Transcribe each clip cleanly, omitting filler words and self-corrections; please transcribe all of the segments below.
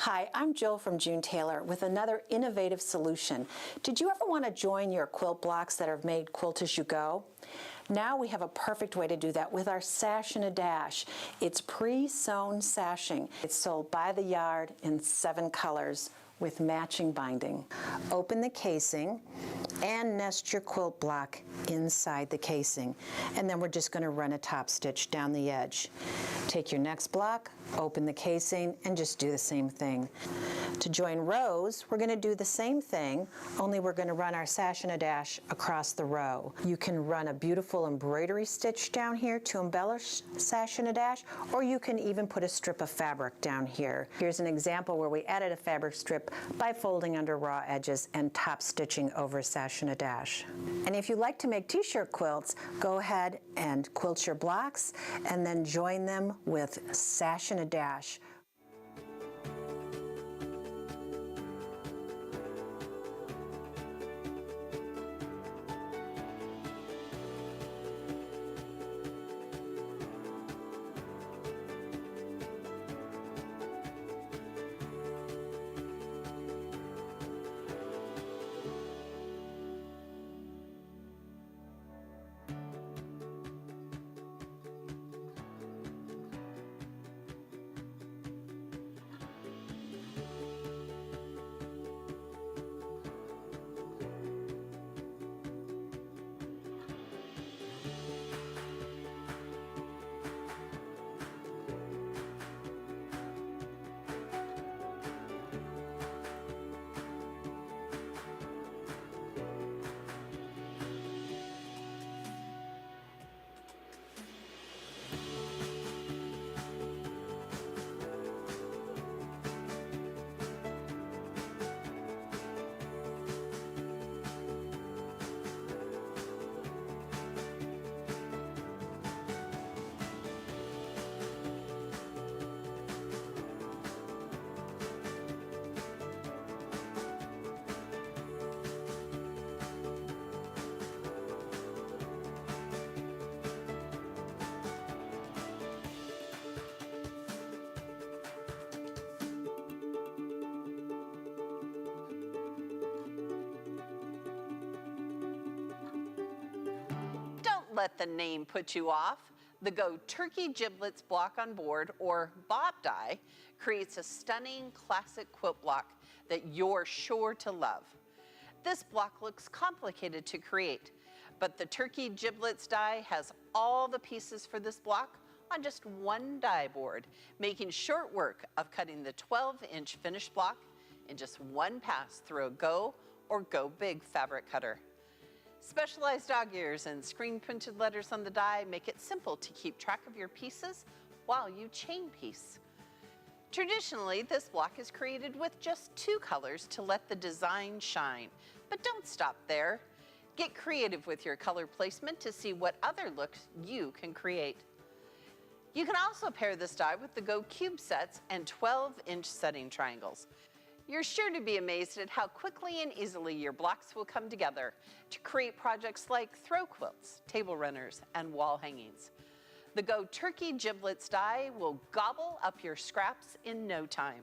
Hi, I'm Jill from June Taylor with another innovative solution. Did you ever want to join your quilt blocks that are made Quilt As You Go? Now we have a perfect way to do that with our Sash and a Dash. It's pre-sewn sashing. It's sold by the yard in 7 colors with matching binding. Open the casing and nest your quilt block inside the casing. And then we're just going to run a top stitch down the edge. Take your next block, open the casing, and just do the same thing. To join rows, we're going to do the same thing, only we're going to run our Sash and a Dash across the row. You can run a beautiful embroidery stitch down here to embellish Sash and a Dash, or you can even put a strip of fabric down here. Here's an example where we added a fabric strip by folding under raw edges and top stitching over Sash and a Dash. And if you like to make t-shirt quilts, go ahead and quilt your blocks and then join them with Sash and a Dash. Let the name put you off. The Go Turkey Giblets block on board, or bob die, creates a stunning classic quilt block that you're sure to love. This block looks complicated to create, but the Turkey Giblets die has all the pieces for this block on just one die board, making short work of cutting the 12-inch finished block in just one pass through a Go or Go Big fabric cutter. Specialized dog ears and screen-printed letters on the die make it simple to keep track of your pieces while you chain piece. Traditionally, this block is created with just 2 colors to let the design shine. But don't stop there. Get creative with your color placement to see what other looks you can create. You can also pair this die with the Go Cube sets and 12-inch setting triangles. You're sure to be amazed at how quickly and easily your blocks will come together to create projects like throw quilts, table runners, and wall hangings. The Go Turkey Giblets die will gobble up your scraps in no time,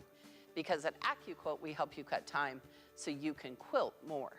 because at AccuQuilt we help you cut time so you can quilt more.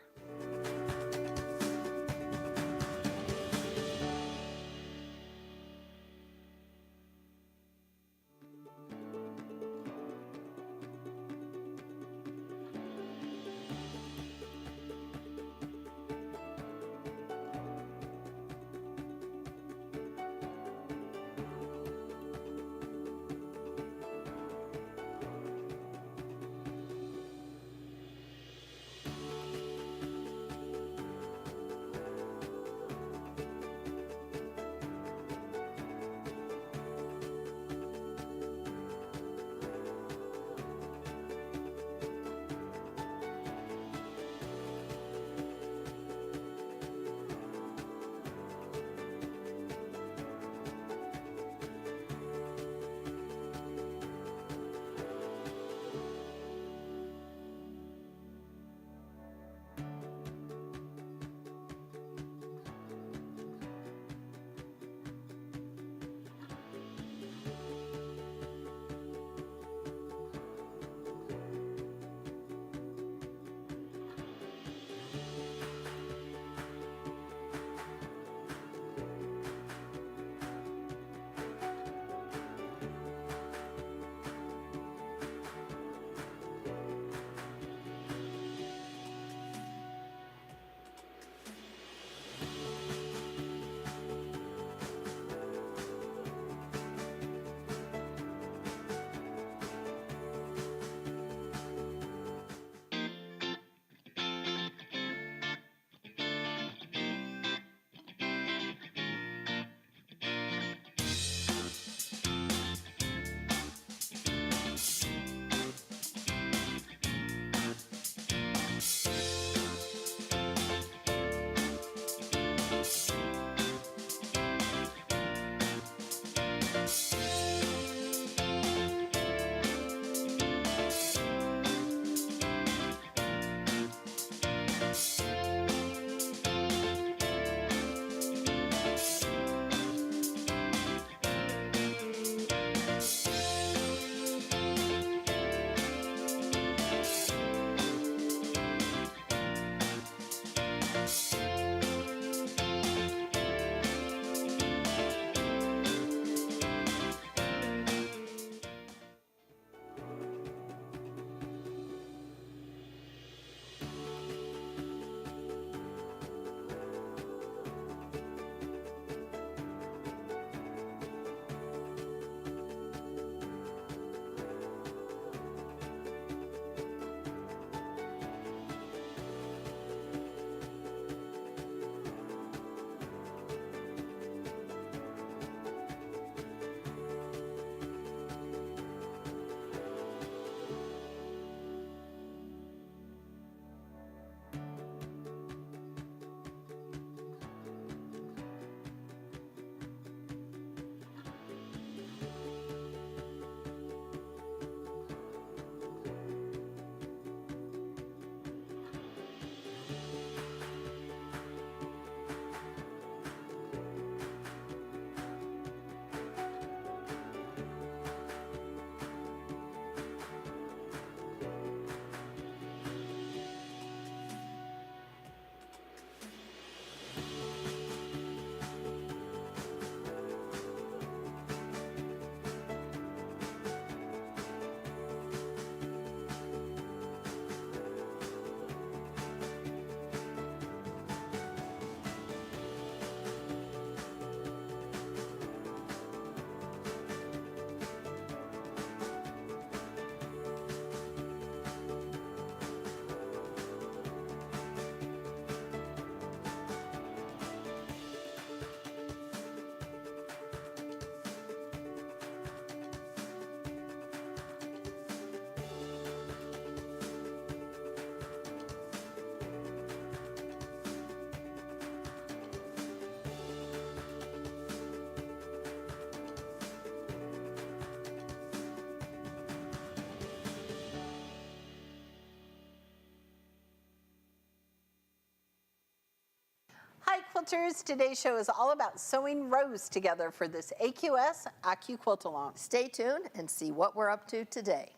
Quilters, today's show is all about sewing rows together for this AQS AccuQuilt-Along. Stay tuned and see what we're up to today.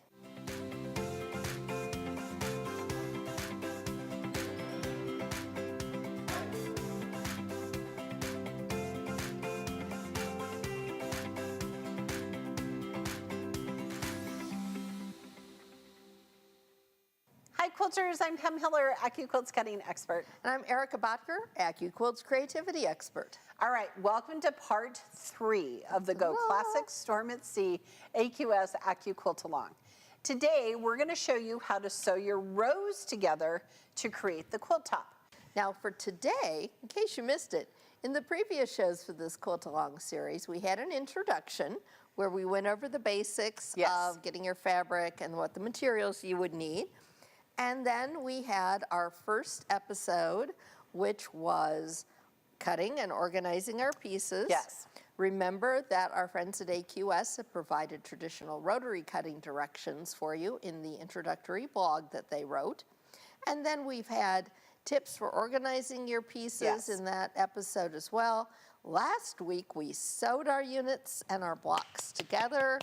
Hi Quilters, I'm Pam Hiller, AccuQuilt's cutting expert. And I'm Erica Botker, AccuQuilt's creativity expert. All right, welcome to part 3 of the Go Classic Storm at Sea AQS AccuQuilt-Along. Today, we're going to show you how to sew your rows together to create the quilt top. Now for today, in case you missed it, in the previous shows for this Quilt-Along series, we had an introduction where we went over the basics of getting your fabric and what the materials you would need. And then we had our first episode, which was cutting and organizing our pieces. Yes. Remember that our friends at AQS have provided traditional rotary cutting directions for you in the introductory blog that they wrote. And then we've had tips for organizing your pieces in that episode as well. Last week we sewed our units and our blocks together.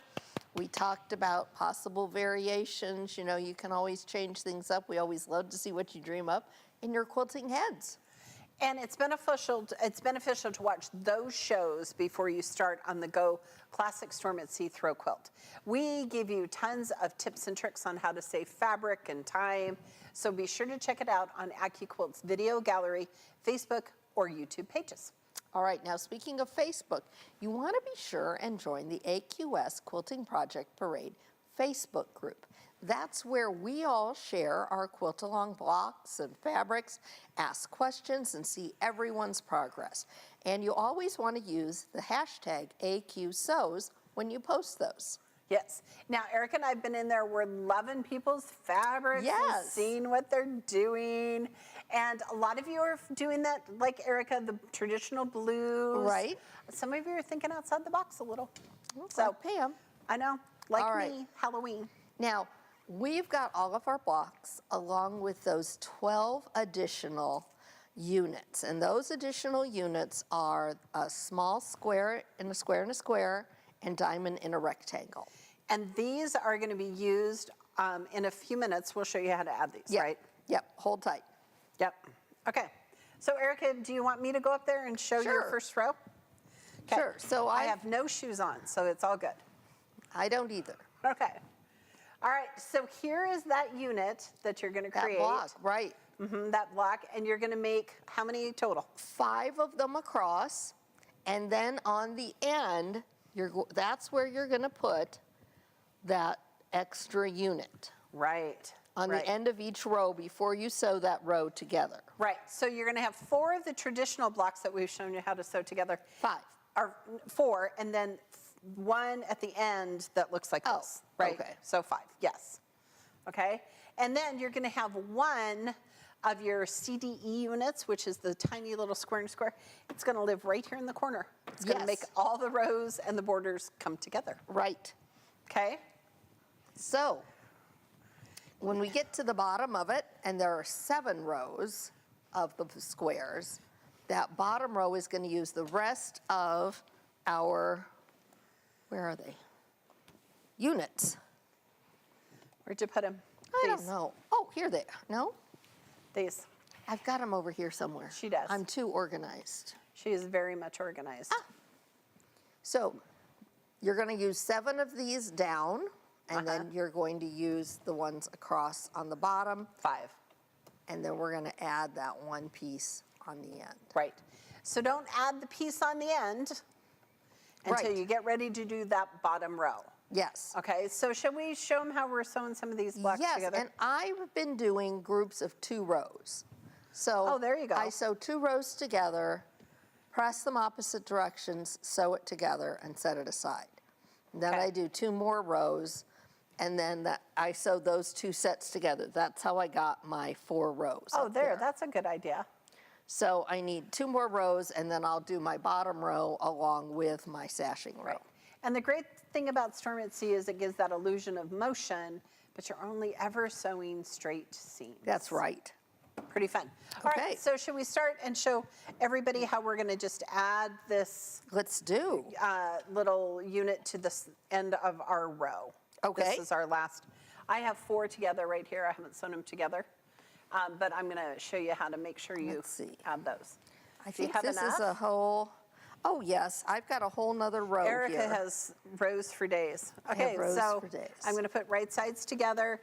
We talked about possible variations. You know, you can always change things up. We always love to see what you dream up in your quilting heads. And it's beneficial to watch those shows before you start on the Go Classic Storm at Sea Throw Quilt. We give you tons of tips and tricks on how to save fabric and time, so be sure to check it out on AccuQuilt's video gallery, Facebook, or YouTube pages. All right, now speaking of Facebook, you want to be sure and join the AQS Quilting Project Parade Facebook group. That's where we all share our quilt-along blocks and fabrics, ask questions, and see everyone's progress. And you always want to use the hashtag AQSews when you post those. Yes. Now, Erica and I have been in there. We're loving people's fabrics and seeing what they're doing. And a lot of you are doing that, like Erica, the traditional blues. Right. Some of you are thinking outside the box a little. Okay, So, Pam. I know, like All right. me, Halloween. Now, we've got all of our blocks along with those 12 additional units. And those additional units are a small square and a square and a square and diamond in a rectangle. And these are going to be used in a few minutes. We'll show you how to add these, right? Yep, hold tight. Yep. Okay. So, Erica, do you want me to go up there and show you your first row? Okay. Sure. So I have no shoes on, so it's all good. I don't either. Okay. All right. So here is that unit that you're going to create. That block, right. That block. And you're going to make how many total? 5 of them across. And then on the end, that's where you're going to put that extra unit. Right. On the end of each row before you sew that row together. Right. So you're going to have 4 of the traditional blocks that we've shown you how to sew together. 5. Or 4, and then 1 at the end that looks like this. Right. Okay. So 5. Yes. Okay. And then you're going to have 1 of your CDE units, which is the tiny little square and square. It's going to live right here in the corner. It's going to make all the rows and the borders come together. Right. Okay. So, when we get to the bottom of it, and there are 7 rows of the squares, that bottom row is going to use the rest of our, where are they? Units. Where'd you put them? I don't know. Oh, here they are. No? These. I've got them over here somewhere. She does. I'm too organized. She is very much organized. So, you're going to use 7 of these down, and then you're going to use the ones across on the bottom. 5. And then we're going to add that 1 piece on the end. Right. So don't add the piece on the end until you get ready to do that bottom row. Yes. Okay, so shall we show them how we're sewing some of these blocks together? Yes, and I've been doing groups of 2 rows. So there you go. I sew 2 rows together, press them opposite directions, sew it together, and set it aside. Then I do 2 more rows, and then I sew those 2 sets together. That's how I got my 4 rows. Oh, that's a good idea. So I need 2 more rows, and then I'll do my bottom row along with my sashing row. Right. And the great thing about Storm at Sea is it gives that illusion of motion, but you're only ever sewing straight seams. That's right. Pretty fun. All Okay. right, so should we start and show everybody how we're gonna just add this Let's do. little unit to this end of our row? Okay. This is our last. I have 4 together right here. I haven't sewn them together. But I'm gonna show you how to make sure you Let's see. add those. I Do you think have this is enough? a whole, oh yes, I've got a whole nother row Erica here. has rows for days. have Okay, rows so for days. I'm going to put right sides together,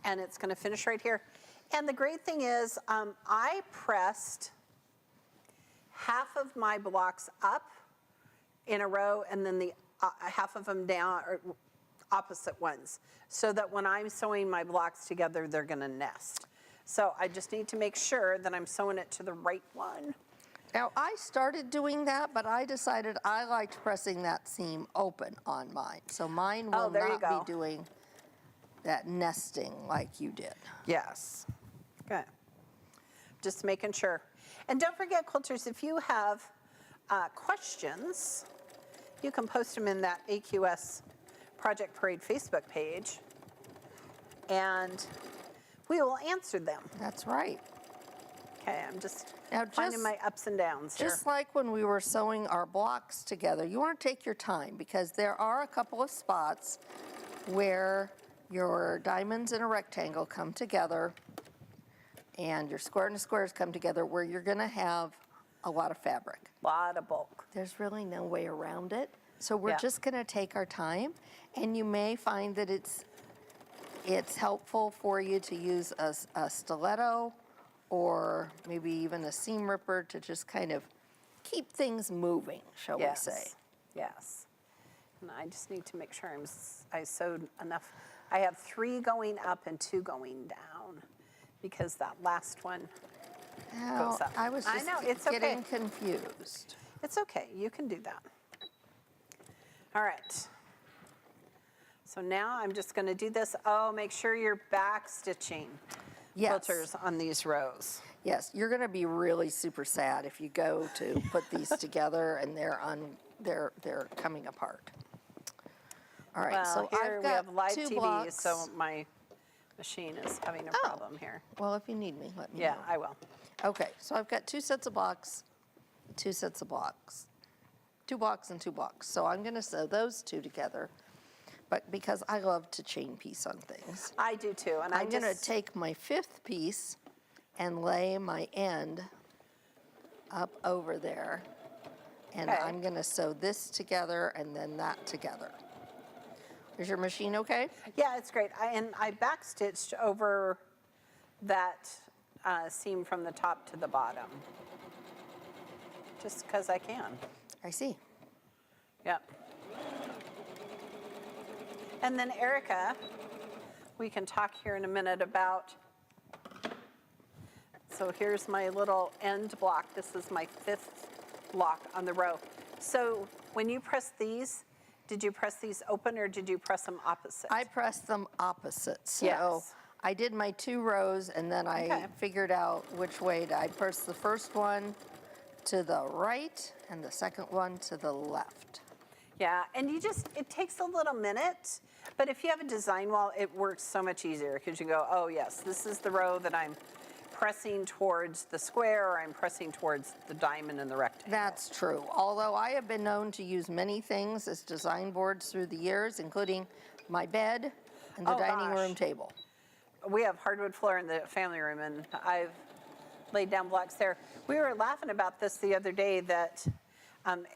and it's going to finish right here. And the great thing is, I pressed half of my blocks up in a row, and then the half of them down, or opposite ones, so that when I'm sewing my blocks together, they're going to nest. So I just need to make sure that I'm sewing it to the right one. Now, I started doing that, but I decided I liked pressing that seam open on mine. So mine will there you not go. be doing that nesting like you did. Yes. Good. Just making sure. And don't forget, quilters, if you have questions, you can post them in that AQS Project Parade Facebook page, and we will answer them. That's right. Okay, I'm just Now, finding my ups and downs here. Just like when we were sewing our blocks together, you want to take your time because there are a couple of spots where your diamonds in a rectangle come together and your square and squares come together where you're going to have a lot of fabric. Lot of bulk. There's really no way around it. So we're Yeah. just going to take our time, and you may find that it's helpful for you to use a stiletto or maybe even a seam ripper to just kind of keep things moving, shall we say. Yes. And I just need to make sure I sewed enough. I have 3 going up and 2 going down because that last one Now, goes up. I was just know, it's getting okay. confused. It's okay, you can do that. All right. So now I'm just gonna do this. Oh, make sure you're back stitching Yes. quilters on these rows. Yes, you're going to be really super sad if you go to put these together and they're coming apart. All right, Well, so here I've we have got live 2 TV, blocks. so my machine is having a Oh. problem here. Well, if you need me, let me Yeah, know. I will. Okay, so I've got 2 sets of blocks, 2 sets of blocks, 2 blocks and 2 blocks. So I'm going to sew those 2 together, but because I love to chain piece on things, I do too, and I'm going to take my 5th piece and lay my end up over there, and Okay. I'm going to sew this together and then that together. Is your machine okay? Yeah, it's great. I backstitched over that seam from the top to the bottom, just because I can. I see. Yep. And then Erica, we can talk here in a minute about, so here's my little end block. This is my 5th block on the row. So when you press these, did you press these open or did you press them opposite? I pressed them opposite. So Yes. I did my 2 rows and then I Okay. figured out which way I pressed the first one to the right and the second one to the left. Yeah, and it takes a little minute, but if you have a design wall, it works so much easier because you go, oh yes, this is the row that I'm pressing towards the square or I'm pressing towards the diamond and the rectangle. That's true. Although I have been known to use many things as design boards through the years, including my bed and the Oh, dining gosh. room table. We have hardwood floor in the family room, and I've laid down blocks there. We were laughing about this the other day that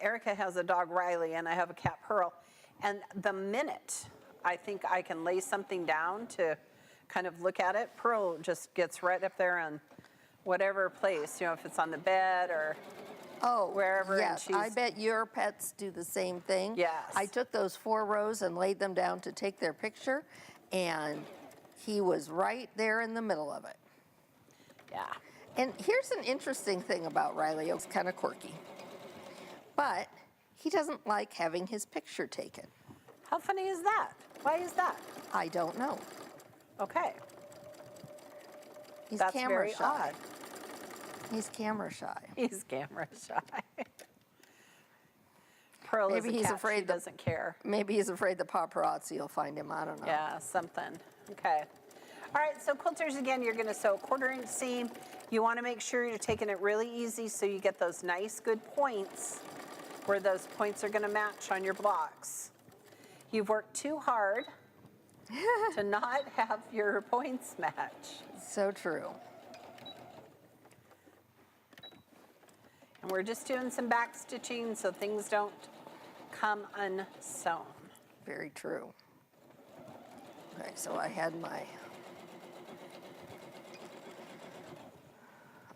Erica has a dog, Riley, and I have a cat, Pearl. And the minute I think I can lay something down to kind of look at it, Pearl just gets right up there on whatever place, if it's on the bed or Oh, wherever, and yes. I she's- bet your pets do the same thing. Yes. I took those 4 rows and laid them down to take their picture, and he was right there in the middle of it. yeah. And here's an interesting thing about Riley. It's kind of quirky. But he doesn't like having his picture taken. How funny is that? Why is that? I don't know. Okay. He's That's camera very shy. odd. He's camera shy. He's camera shy. Pearl Maybe is a he's cat. afraid She the- doesn't care. Maybe he's afraid the paparazzi will find him. I don't know. Yeah, something. Okay. All right, so quilters, again, you're going to sew a 1/4 inch seam, You want to make sure you're taking it really easy so you get those nice good points where those points are going to match on your blocks. You've worked too hard to not have your points match. So true. And we're just doing some back stitching so things don't come unsewn. Very true. Okay, so I had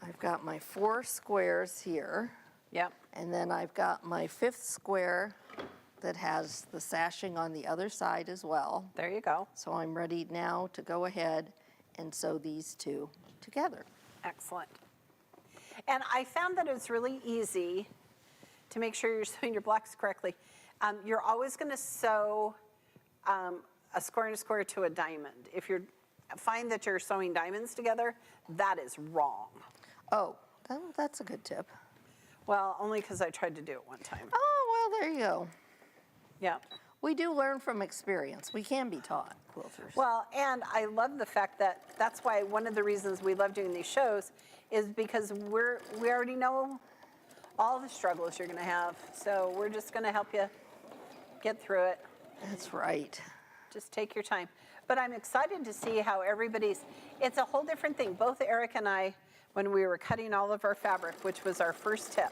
I've got my 4 squares here, Yep. and then I've got my 5th square that has the sashing on the other side as well. There you go. So I'm ready now to go ahead and sew these 2 together. Excellent. And I found that it's really easy to make sure you're sewing your blocks correctly. You're always going to sew a square and a square to a diamond. If you find that you're sewing diamonds together, that is wrong. Oh, that's a good tip. Well, only because I tried to do it one time. Oh, well, there you go. Yeah. We do learn from experience. We can be taught, quilters. Well, and I love the fact that that's why one of the reasons we love doing these shows is because we already know all the struggles you're going to have. So we're just going to help you get through it. That's right. Just take your time. But I'm excited to see how it's a whole different thing. Both Eric and I, when we were cutting all of our fabric, which was our first tip,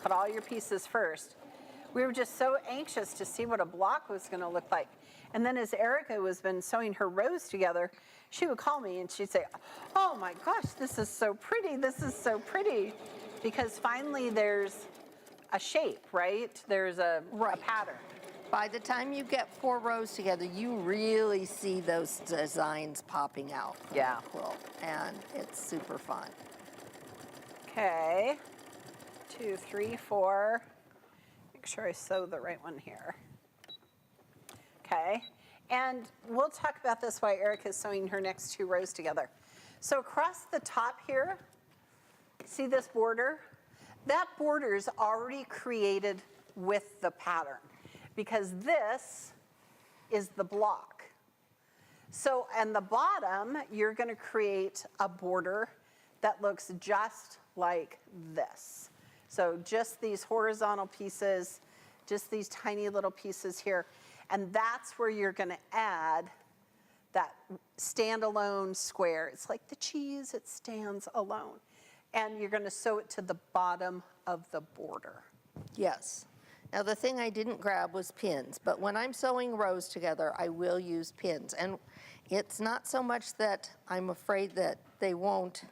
cut all your pieces first, we were just so anxious to see what a block was going to look like. And then as Erica was been sewing her rows together, she would call me and she'd say, oh my gosh, this is so pretty, this is so pretty. Because finally there's a shape, right? There's a pattern. By the time you get 4 rows together, you really see those designs popping out from Yeah. the quilt, and it's super fun. Okay, 2, 3, 4. Make sure I sew the right one here. Okay, and we'll talk about this while Erica's sewing her next 2 rows together. So across the top here, see this border? That border is already created with the pattern because this is the block. So on the bottom, you're going to create a border that looks just like this. So just these horizontal pieces, just these tiny little pieces here. And that's where you're going to add that standalone square. It's like the cheese, it stands alone. And you're going to sew it to the bottom of the border. Yes. Now the thing I didn't grab was pins, but when I'm sewing rows together, I will use pins. And it's not so much that I'm afraid that they won't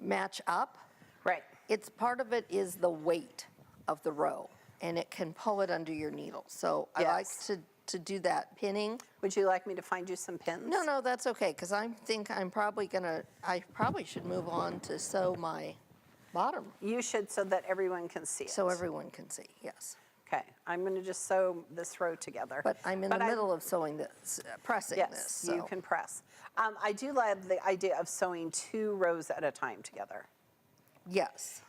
match up. Right. It's part of it is the weight of the row, and it can pull it under your needle. So I like Yes. to do that pinning. Would you like me to find you some pins? No, that's okay, because I probably should move on to sew my bottom You should so that everyone can see it. so everyone can see, yes. Okay, I'm going to just sew this row together. But I'm in the middle of sewing this, pressing this. Yes, So. you can press. I do love the idea of sewing 2 rows at a time together. Yes.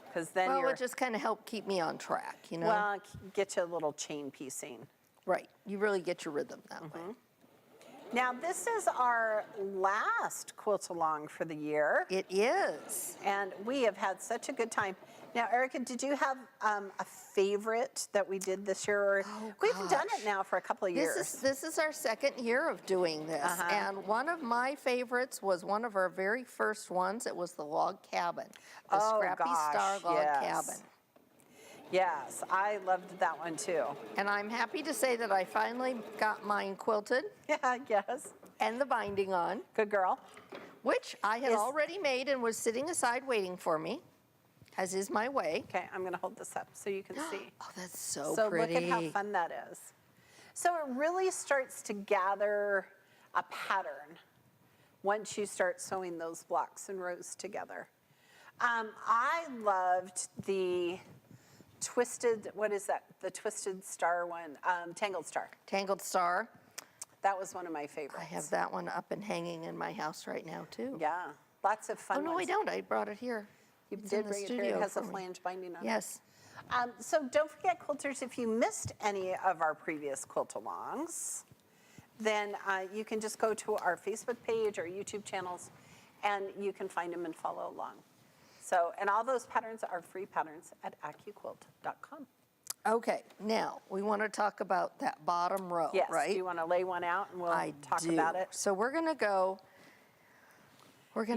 Because then Well, you're, it just kind of helped keep me on track, you know? well, get you a little chain piecing. Right. You really get your rhythm that way. Now, this is our last Quilt-Along for the year, It is. and we have had such a good time. Now, Erica, did you have a favorite that we did this year? Or we've done it now for a couple of years. This is our 2nd year of doing this, and one of my favorites was one of our very first ones. It was the log cabin, the Oh, Scrappy gosh, Star log yes. cabin. Yes, I loved that one too. And I'm happy to say that I finally got mine quilted Yeah, yes. and the binding on, Good girl. which I had already made and was sitting aside waiting for me, as is my way. Okay, I'm going to hold this up so you can see. Oh, that's so So pretty. look at how fun that is. So it really starts to gather a pattern once you start sewing those blocks and rows together. I loved the twisted, what is that? The twisted star one, Tangled Star. Tangled Star. That was one of my favorites. I have that one up and hanging in my house right now, too. Yeah, lots of fun Oh, no, ones. I don't. I brought it here. You It's in did the bring it here. studio It has a for me. flange binding on it. Yes. So don't forget, quilters, if you missed any of our previous Quilt-Alongs, then you can just go to our Facebook page or YouTube channels and you can find them and follow along. So, and all those patterns are free patterns at AccuQuilt.com. Okay, now we want to talk about that bottom row, Yes, right? do you want to lay one out and we'll I talk do. about it? So we're going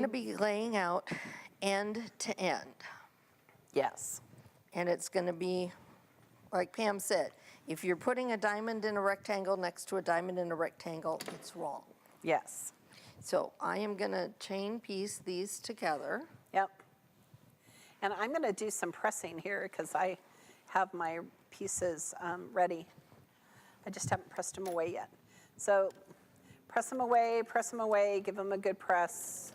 to be laying out end to end. Yes. And it's going to be, like Pam said, if you're putting a diamond in a rectangle next to a diamond in a rectangle, it's wrong. Yes. So I am going to chain piece these together. Yep. And I'm going to do some pressing here because I have my pieces ready. I just haven't pressed them away yet. So press them away, give them a good press.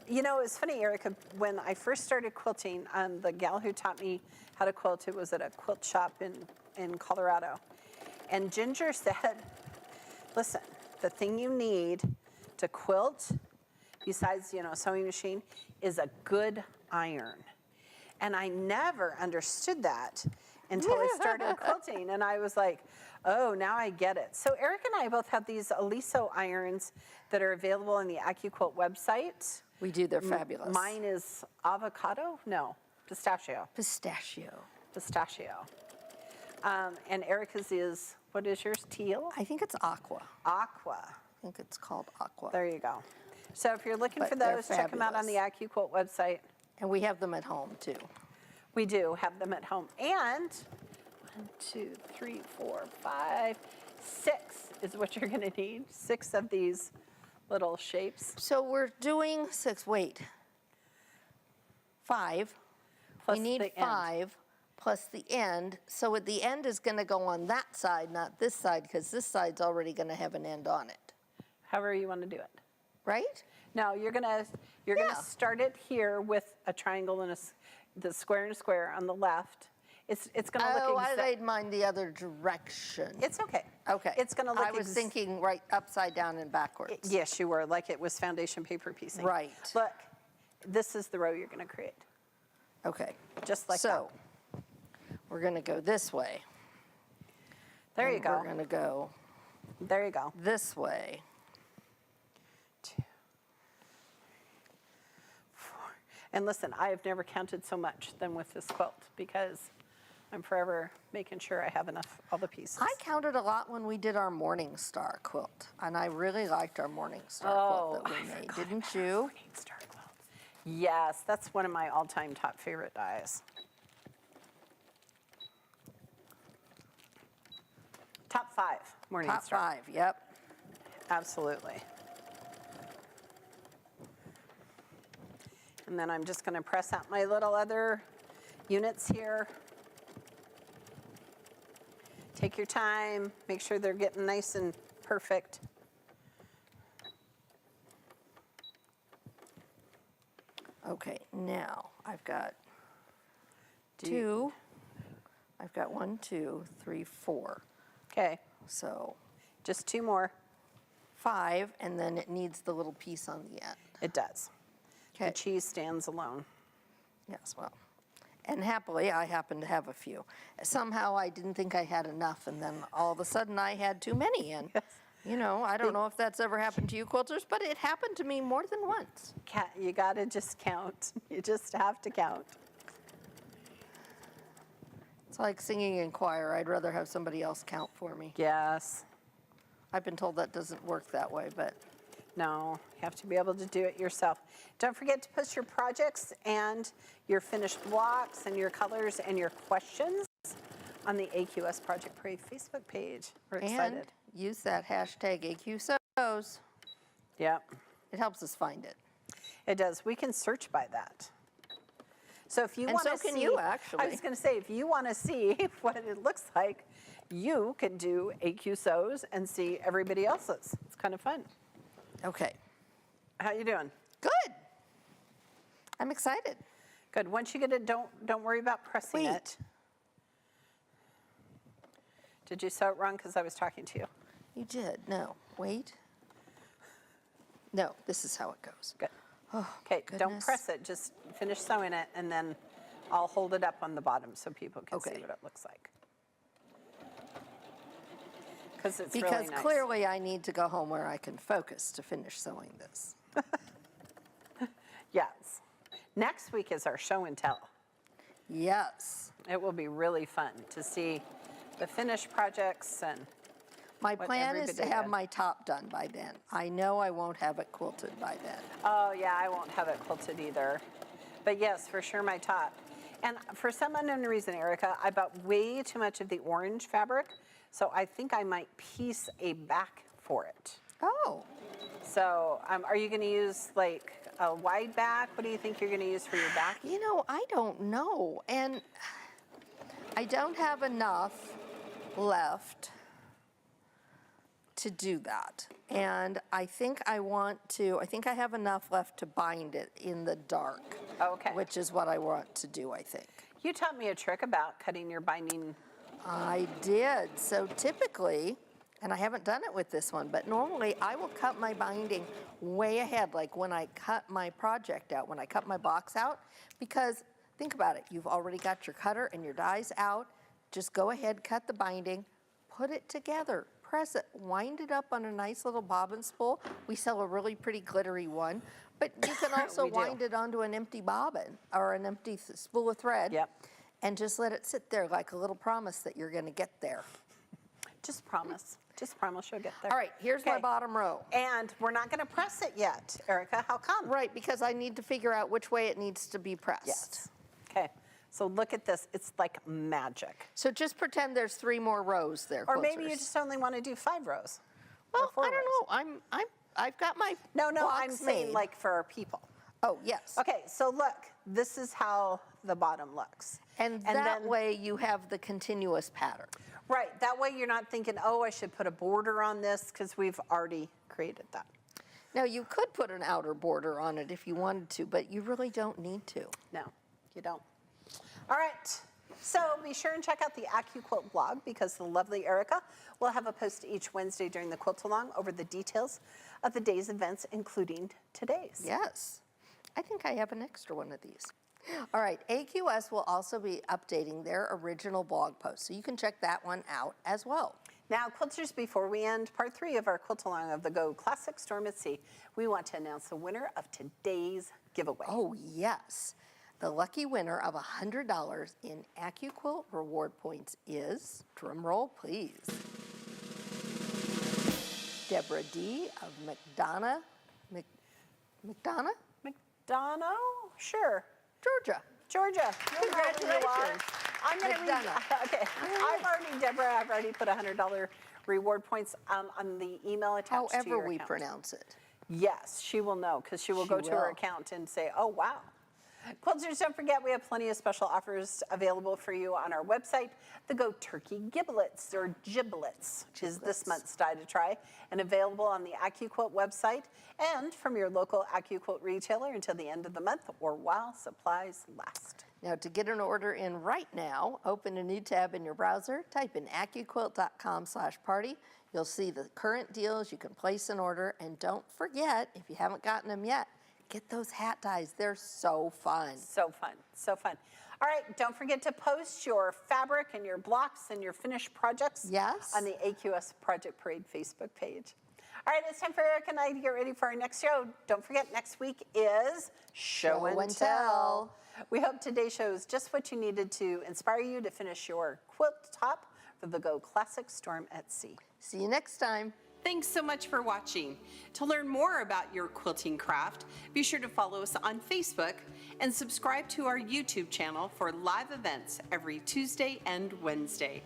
You know, it's funny, Erica, when I first started quilting, the gal who taught me how to quilt, it was at a quilt shop in Colorado. And Ginger said, listen, the thing you need to quilt, besides, you know, a sewing machine, is a good iron. And I never understood that until I started quilting. And I was like, oh, now I get it. So Eric and I both have these Aliso irons that are available on the AccuQuilt website. We do, they're fabulous. Mine is avocado? No, pistachio. Pistachio. Pistachio. And Erica's is, what is yours, teal? I think it's aqua. Aqua. I think it's called aqua. There you go. So if you're looking But for they're those, check them out on the fabulous. AccuQuilt website. And we have them at home too. We do have them at home. And 1, 2, 3, 4, 5, 6 is what you're going to need. 6 of these little shapes. So we're doing 6, wait. 5. Plus We need the end. 5 plus the end. So at the end is going to go on that side, not this side, because this side's already going to have an end on it. However you want to do it. Right? No, you're gonna Yeah. start it here with a triangle and the square and a square on the left. It's gonna Oh, look I exact. laid mine the other direction. It's okay. Okay. It's gonna look. I was thinking right upside down and backwards. Yes, you were, like it was foundation paper piecing. Right. Look, this is the row you're gonna create, Okay. just like So we're going to go this way. that. There you and go. We're going to go There you go. this way. 2, 4. And listen, I have never counted so much than with this quilt because I'm forever making sure I have enough, all the pieces. I counted a lot when we did our Morning Star quilt, and I really liked our Morning Star quilt that we made, didn't you? Morning Star quilt. Yes, that's one of my all-time top favorite dies. Top 5 Morning Top Star. 5, yep. Absolutely. And then I'm just going to press out my little other units here. Take your time, make sure they're getting nice and perfect. Okay, now I've got Do you- 2. I've got 1, 2, 3, 4. Okay, So just 2 more. 5, and then it needs the little piece on the end. It does. The Okay. cheese stands alone. Yes, well, and happily, I happen to have a few. Somehow I didn't think I had enough, and then all of a sudden I had too many, and, you know, I don't know if that's ever happened to you quilters, but it happened to me more than once. You got to just count. You just have to count. It's like singing in choir. I'd rather have somebody else count for me. Yes. I've been told that doesn't work that way, but No, you have to be able to do it yourself. Don't forget to post your projects and your finished blocks and your colors and your questions on the AQS Project Parade Facebook page. We're excited. and use that hashtag AQSews. Yep, It helps us find it. it does. We can search by that. So if you And want to so can see, you, actually. I was going to say, if you want to see what it looks like, you can do AQ Sews and see everybody else's. It's kind of fun. Okay, How you doing? good. I'm excited. Good. Once you get it, don't worry about pressing Wait. it. Did you sew it wrong because I was talking to you? You did. No, wait. No, this is how it goes. Good. Oh, Okay, don't goodness. press it. Just finish sewing it, and then I'll hold it up on the bottom so people can see Okay. what it looks like. Because it's Because really nice. clearly I need to go home where I can focus to finish sewing this. week is our show and tell. Yes. It will be really fun to see the finished projects and My what plan is to everybody have did. my top done by then. I know I won't have it quilted by then. Oh yeah, I won't have it quilted either. But yes, for sure my top. And for some unknown reason, Erica, I bought way too much of the orange fabric, so I think I might piece a back for it. Oh, So are you gonna use like a wide back? What do you think you're gonna use for your back? you know, I don't know. And I don't have enough left to do that. And I think I have enough left to bind it in the dark. Okay. Which is what I want to do, I think. You taught me a trick about cutting your binding. I did. So typically, and I haven't done it with this one, but normally I will cut my binding way ahead, like when I cut my project out, when I cut my box out, because think about it, you've already got your cutter and your dies out. Just go ahead, cut the binding, put it together, press it, wind it up on a nice little bobbin spool. We sell a really pretty glittery one, but you can also We do. wind it onto an empty bobbin or an empty spool of thread. Yep. And just let it sit there like a little promise that you're going to get there. Just promise. Just promise you'll get there. All right, here's my Okay. bottom row. And we're not gonna press it yet, Erica. How come? Right, because I need to figure out which way it needs to be pressed. Yes. Okay. So look at this. It's like magic. So just pretend there's 3 more rows there. Or maybe you quilters. just only want to do 5 rows. Well, or 4 I don't rows. know. I've got my No, I'm blocks saying made. like for our people. Oh, yes. Okay, so look, this is how the bottom looks. And that way you have the continuous pattern. Right, that way you're not thinking, oh, I should put a border on this because we've already created that. Now, you could put an outer border on it if you wanted to, but you really don't need to. No, you don't. All right, so be sure and check out the AccuQuilt blog because the lovely Erica will have a post each Wednesday during the Quilt-Along over the details of the day's events, including today's. Yes. I think I have an extra one of these. All right, AQS will also be updating their original blog post, so you can check that one out as well. Now, quilters, before we end part 3 of our Quilt-Along of the Go Classic Storm at Sea, we want to announce the winner of today's giveaway. Oh, yes. The lucky winner of $100 in AccuQuilt reward points is, drum roll please, Deborah D. of McDonough, McDonough? Sure. Georgia. Georgia. You'll know who you are. Congratulations. I'm going to read. McDonough. Okay. I've already put $100 reward points on the email attached to However your we account. pronounce it. Yes, she will know because she will She go to her will. account and say, oh, wow. Quilters, don't forget we have plenty of special offers available for you on our website. The Go Turkey Giblets, or Giblets, which is this month's die to try, and available on the AccuQuilt website and from your local AccuQuilt retailer until the end of the month or while supplies last. Now, to get an order in right now, open a new tab in your browser, type in AccuQuilt.com/party. You'll see the current deals, you can place an order, and don't forget, if you haven't gotten them yet, get those hat dies. They're so fun. So fun, so fun. All right, don't forget to post your fabric and your blocks and your finished projects Yes. on the AQS Project Parade Facebook page. All right, it's time for Eric and I to get ready for our next show. Don't forget, next week is Show and Tell. We hope today's show is just what you needed to inspire you to finish your quilt top for the Go Classic Storm at Sea. See you next time. Thanks so much for watching. To learn more about your quilting craft, be sure to follow us on Facebook and subscribe to our YouTube channel for live events every Tuesday and Wednesday.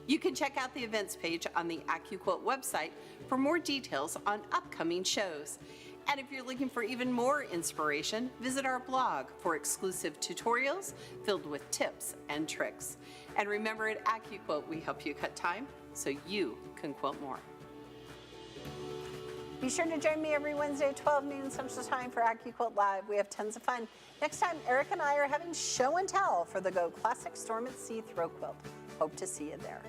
You can check out the events page on the AccuQuilt website for more details on upcoming shows. And if you're looking for even more inspiration, visit our blog for exclusive tutorials filled with tips and tricks. And remember, at AccuQuilt, we help you cut time so you can quilt more. Be sure to join me every Wednesday at 12 noon Central Time for AccuQuilt Live. We have tons of fun. Next time, Eric and I are having show and tell for the Go Classic Storm at Sea throw quilt. Hope to see you there.